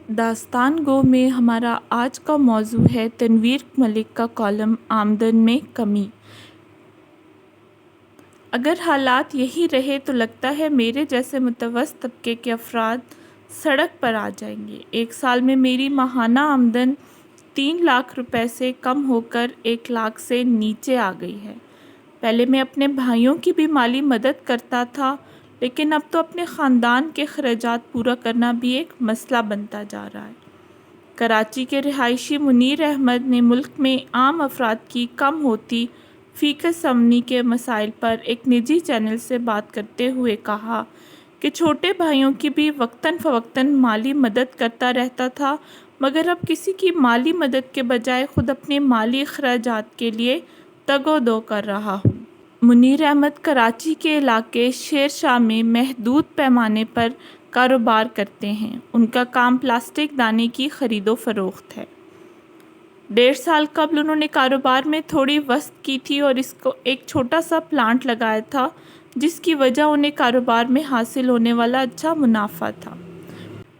داستان گو میں ہمارا آج کا موضوع ہے تنویر ملک کا کالم آمدن میں کمی۔ اگر حالات یہی رہے تو لگتا ہے میرے جیسے متوسط طبقے کے افراد سڑک پر آ جائیں گے۔ ایک سال میں میری ماہانہ آمدن 3 لاکھ روپے سے کم ہو کر 1 لاکھ سے نیچے آ گئی ہے۔ پہلے میں اپنے بھائیوں کی بھی مالی مدد کرتا تھا، لیکن اب تو اپنے خاندان کے اخراجات پورا کرنا بھی ایک مسئلہ بنتا جا رہا ہے۔ کراچی کے رہائشی منیر احمد نے ملک میں عام افراد کی کم ہوتی فی کس آمدنی کے مسائل پر ایک نجی چینل سے بات کرتے ہوئے کہا کہ چھوٹے بھائیوں کی بھی وقتاً فوقتاً مالی مدد کرتا رہتا تھا، مگر اب کسی کی مالی مدد کے بجائے خود اپنے مالی اخراجات کے لیے تگ و دو کر رہا ہوں۔ منیر احمد کراچی کے علاقے شیر شاہ میں محدود پیمانے پر کاروبار کرتے ہیں۔ ان کا کام پلاسٹک دانے کی خرید و فروخت ہے۔ 1.5 سال قبل انہوں نے کاروبار میں تھوڑی وسعت کی تھی اور اس کو ایک چھوٹا سا پلانٹ لگایا تھا، جس کی وجہ انہیں کاروبار میں حاصل ہونے والا اچھا منافع تھا۔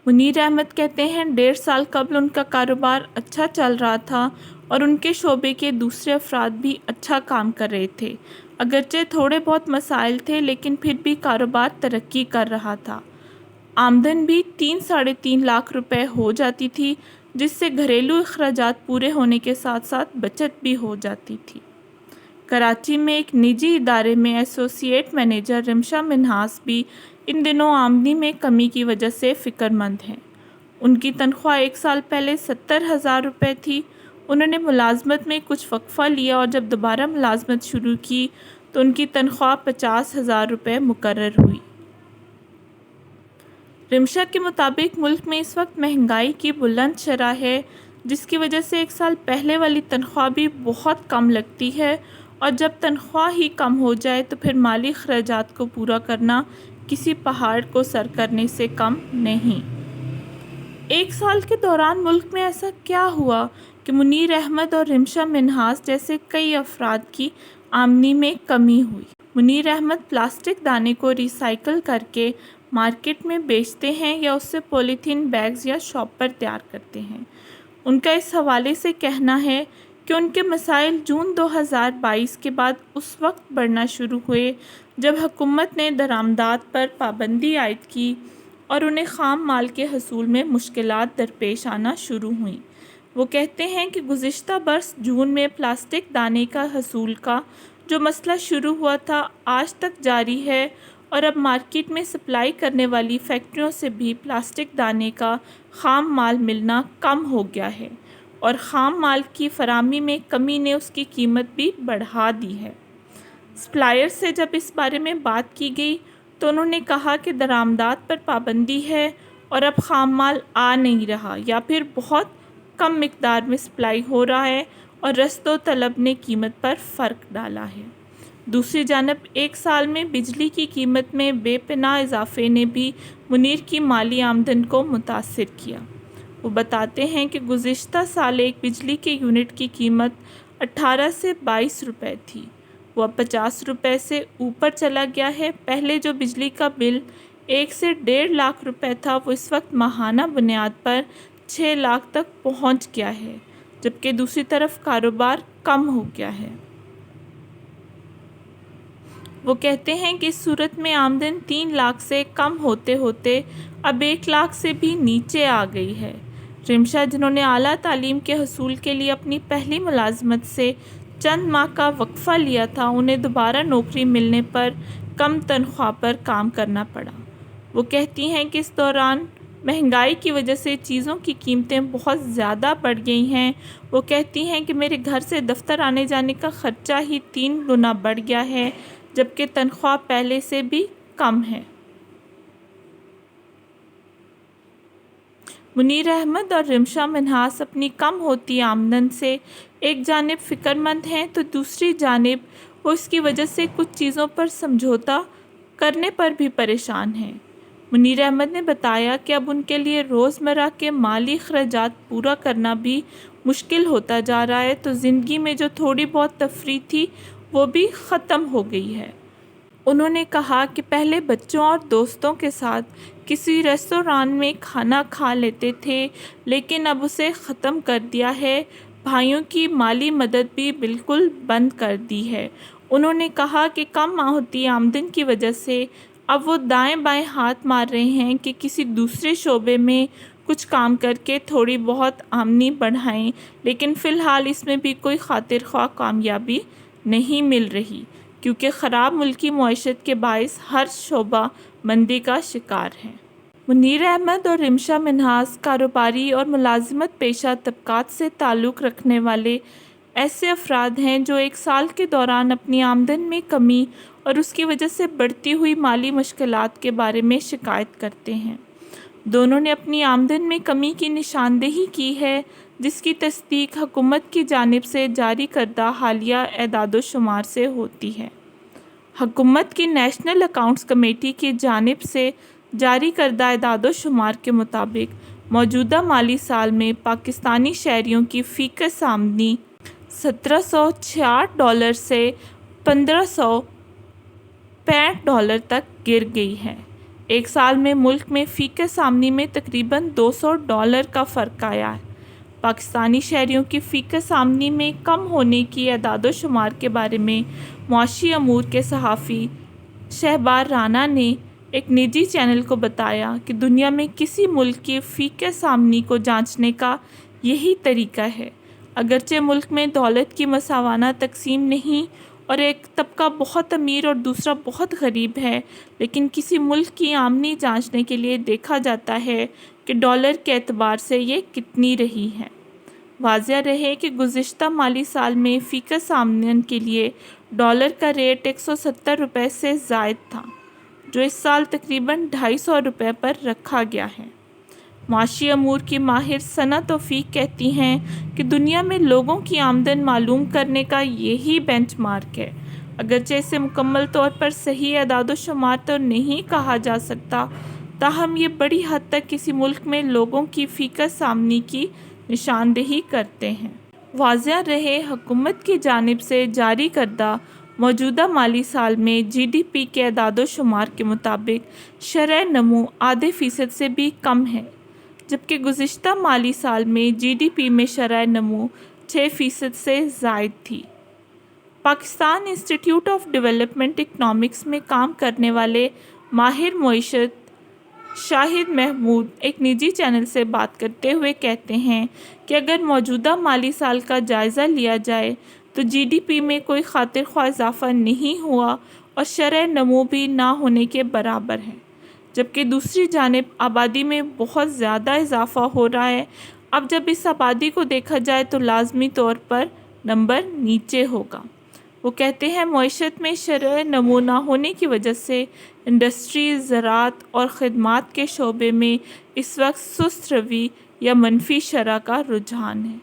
منیر احمد کہتے ہیں 1.5 سال قبل ان کا کاروبار اچھا چل رہا تھا اور ان کے شعبے کے دوسرے افراد بھی اچھا کام کر رہے تھے۔ اگرچہ تھوڑے بہت مسائل تھے، لیکن پھر بھی کاروبار ترقی کر رہا تھا۔ آمدن بھی 3-3.5 لاکھ روپے ہو جاتی تھی، جس سے گھریلو اخراجات پورے ہونے کے ساتھ ساتھ بچت بھی ہو جاتی تھی۔ کراچی میں ایک نجی ادارے میں ایسوسی ایٹ مینیجر رمشا منہاس بھی ان دنوں آمدنی میں کمی کی وجہ سے فکر مند ہیں۔ ان کی تنخواہ 1 سال پہلے 70,000 روپے تھی۔ انہوں نے ملازمت میں کچھ وقفہ لیا اور جب دوبارہ ملازمت شروع کی تو ان کی تنخواہ 50,000 روپے مقرر ہوئی۔ رمشا کے مطابق ملک میں اس وقت مہنگائی کی بلند شرح ہے، جس کی وجہ سے 1 سال پہلے والی تنخواہ بھی بہت کم لگتی ہے، اور جب تنخواہ ہی کم ہو جائے تو پھر مالی اخراجات کو پورا کرنا کسی پہاڑ کو سر کرنے سے کم نہیں۔ 1 سال کے دوران ملک میں ایسا کیا ہوا کہ منیر احمد اور رمشا منہاس جیسے کئی افراد کی آمدنی میں کمی ہوئی؟ منیر احمد پلاسٹک دانے کو ری سائیکل کر کے مارکیٹ میں بیچتے ہیں یا اس سے پولیتھین بیگز یا شاپ پر تیار کرتے ہیں۔ ان کا اس حوالے سے کہنا ہے کہ ان کے مسائل جون 2022 کے بعد اس وقت بڑھنا شروع ہوئے جب حکومت نے درآمدات پر پابندی عائد کی اور انہیں خام مال کے حصول میں مشکلات درپیش آنا شروع ہوئیں۔ وہ کہتے ہیں کہ گزشتہ برس جون میں پلاسٹک دانے کا حصول کا جو مسئلہ شروع ہوا تھا آج تک جاری ہے، اور اب مارکیٹ میں سپلائی کرنے والی فیکٹریوں سے بھی پلاسٹک دانے کا خام مال ملنا کم ہو گیا ہے، اور خام مال کی فراہمی میں کمی نے اس کی قیمت بھی بڑھا دی ہے۔ سپلائر سے جب اس بارے میں بات کی گئی تو انہوں نے کہا کہ درآمدات پر پابندی ہے اور اب خام مال آ نہیں رہا یا پھر بہت کم مقدار میں سپلائی ہو رہا ہے، اور رسد و طلب نے قیمت پر فرق ڈالا ہے۔ دوسری جانب 1 سال میں بجلی کی قیمت میں بے پناہ اضافے نے بھی منیر کی مالی آمدن کو متاثر کیا۔ وہ بتاتے ہیں کہ گزشتہ سال ایک بجلی کے یونٹ کی قیمت 18 سے 22 روپے تھی، وہ اب 50 روپے سے اوپر چلا گیا ہے۔ پہلے جو بجلی کا بل 1 سے 1.5 لاکھ روپے تھا، وہ اس وقت ماہانہ بنیاد پر 6 لاکھ تک پہنچ گیا ہے، جبکہ دوسری طرف کاروبار کم ہو گیا ہے۔ وہ کہتے ہیں کہ اس صورت میں آمدن 3 لاکھ سے کم ہوتے ہوتے اب 1 لاکھ سے بھی نیچے آ گئی ہے۔ رمشا، جنہوں نے اعلیٰ تعلیم کے حصول کے لیے اپنی پہلی ملازمت سے چند ماہ کا وقفہ لیا تھا، انہیں دوبارہ نوکری ملنے پر کم تنخواہ پر کام کرنا پڑا۔ وہ کہتی ہیں کہ اس دوران مہنگائی کی وجہ سے چیزوں کی قیمتیں بہت زیادہ بڑھ گئی ہیں۔ وہ کہتی ہیں کہ میرے گھر سے دفتر آنے جانے کا خرچہ ہی 3 گنا بڑھ گیا ہے، جبکہ تنخواہ پہلے سے بھی کم ہے۔ منیر احمد اور رمشا منہاس اپنی کم ہوتی آمدن سے ایک جانب فکر مند ہیں تو دوسری جانب وہ اس کی وجہ سے کچھ چیزوں پر سمجھوتا کرنے پر بھی پریشان ہیں۔ منیر احمد نے بتایا کہ اب ان کے لیے روزمرہ کے مالی اخراجات پورا کرنا بھی مشکل ہوتا جا رہا ہے، تو زندگی میں جو تھوڑی بہت تفریح تھی وہ بھی ختم ہو گئی ہے۔ انہوں نے کہا کہ پہلے بچوں اور دوستوں کے ساتھ کسی ریستوران میں کھانا کھا لیتے تھے، لیکن اب اسے ختم کر دیا ہے۔ بھائیوں کی مالی مدد بھی بالکل بند کر دی ہے۔ انہوں نے کہا کہ کم ہوتی آمدن کی وجہ سے اب وہ دائیں بائیں ہاتھ مار رہے ہیں کہ کسی دوسرے شعبے میں کچھ کام کر کے تھوڑی بہت آمدنی بڑھائیں، لیکن فی الحال اس میں بھی کوئی خاطر خواہ کامیابی نہیں مل رہی، کیونکہ خراب ملکی معیشت کے باعث ہر شعبہ مندی کا شکار ہے۔ منیر احمد اور رمشا منہاس کاروباری اور ملازمت پیشہ طبقات سے تعلق رکھنے والے ایسے افراد ہیں جو ایک سال کے دوران اپنی آمدن میں کمی اور اس کی وجہ سے بڑھتی ہوئی مالی مشکلات کے بارے میں شکایت کرتے ہیں۔ دونوں نے اپنی آمدن میں کمی کی نشاندہی کی ہے، جس کی تصدیق حکومت کی جانب سے جاری کردہ حالیہ اعداد و شمار سے ہوتی ہے۔ حکومت کی نیشنل اکاؤنٹس کمیٹی کی جانب سے جاری کردہ اعداد و شمار کے مطابق موجودہ مالی سال میں پاکستانی شہریوں کی فی کس آمدنی $1766 سے $1565 تک گر گئی ہے۔ ایک سال میں ملک میں فی کس آمدنی میں تقریباً $200 کا فرق آیا ہے۔ پاکستانی شہریوں کی فی کس آمدنی میں کم ہونے کی اعداد و شمار کے بارے میں معاشی امور کے صحافی شہبار رانا نے ایک نجی چینل کو بتایا کہ دنیا میں کسی ملک کی فی کس آمدنی کو جانچنے کا یہی طریقہ ہے۔ اگرچہ ملک میں دولت کی مساوانہ تقسیم نہیں اور ایک طبقہ بہت امیر اور دوسرا بہت غریب ہے، لیکن کسی ملک کی آمدنی جانچنے کے لیے دیکھا جاتا ہے کہ ڈالر کے اعتبار سے یہ کتنی رہی ہے۔ واضح رہے کہ گزشتہ مالی سال میں فی کس آمدن کے لیے ڈالر کا ریٹ $170 سے زائد تھا، جو اس سال تقریباً $250 پر رکھا گیا ہے۔ معاشی امور کی ماہر ثنا توفیق کہتی ہیں کہ دنیا میں لوگوں کی آمدن معلوم کرنے کا یہی بینچ مارک ہے۔ اگرچہ اسے مکمل طور پر صحیح اعداد و شمار تو نہیں کہا جا سکتا، تاہم یہ بڑی حد تک کسی ملک میں لوگوں کی فی کس آمدنی کی نشاندہی کرتے ہیں۔ واضح رہے، حکومت کی جانب سے جاری کردہ موجودہ مالی سال میں جی ڈی پی کے اعداد و شمار کے مطابق شرح نمو ½ سے بھی کم ہے، جبکہ گزشتہ مالی سال میں جی ڈی پی میں شرح نمو 6% سے زائد تھی۔ پاکستان انسٹی ٹیوٹ آف ڈیولپمنٹ اکنامکس میں کام کرنے والے ماہر معیشت شاہد محمود ایک نجی چینل سے بات کرتے ہوئے کہتے ہیں کہ اگر موجودہ مالی سال کا جائزہ لیا جائے تو جی ڈی پی میں کوئی خاطر خواہ اضافہ نہیں ہوا اور شرح نمو بھی نہ ہونے کے برابر ہے، جبکہ دوسری جانب آبادی میں بہت زیادہ اضافہ ہو رہا ہے۔ اب جب اس آبادی کو دیکھا جائے تو لازمی طور پر نمبر نیچے ہوگا۔ وہ کہتے ہیں معیشت میں شرح نمو نہ ہونے کی وجہ سے انڈسٹری، زراعت اور خدمات کے شعبے میں اس وقت سست روی یا منفی شرح کا رجحان ہے۔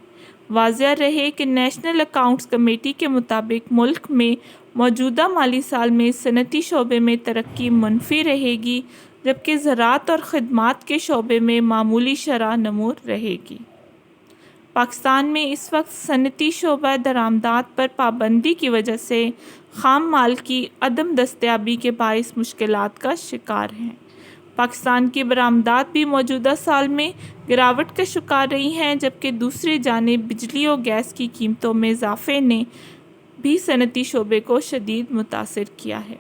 واضح رہے کہ نیشنل اکاؤنٹس کمیٹی کے مطابق ملک میں موجودہ مالی سال میں صنعتی شعبے میں ترقی منفی رہے گی، جبکہ زراعت اور خدمات کے شعبے میں معمولی شرح نمو رہے گی۔ پاکستان میں اس وقت صنعتی شعبہ درآمدات پر پابندی کی وجہ سے خام مال کی عدم دستیابی کے باعث مشکلات کا شکار ہے۔ پاکستان کی برآمدات بھی موجودہ سال میں گراوٹ کا شکار رہی ہیں، جبکہ دوسری جانب بجلی اور گیس کی قیمتوں میں اضافے نے بھی صنعتی شعبے کو شدید متاثر کیا ہے۔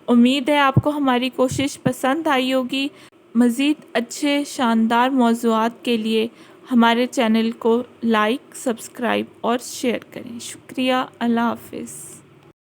امید ہے آپ کو ہماری کوشش پسند آئی ہوگی۔ مزید اچھے شاندار موضوعات کے لیے ہمارے چینل کو لائک، سبسکرائب اور شیئر کریں۔ شکریہ۔ اللہ حافظ۔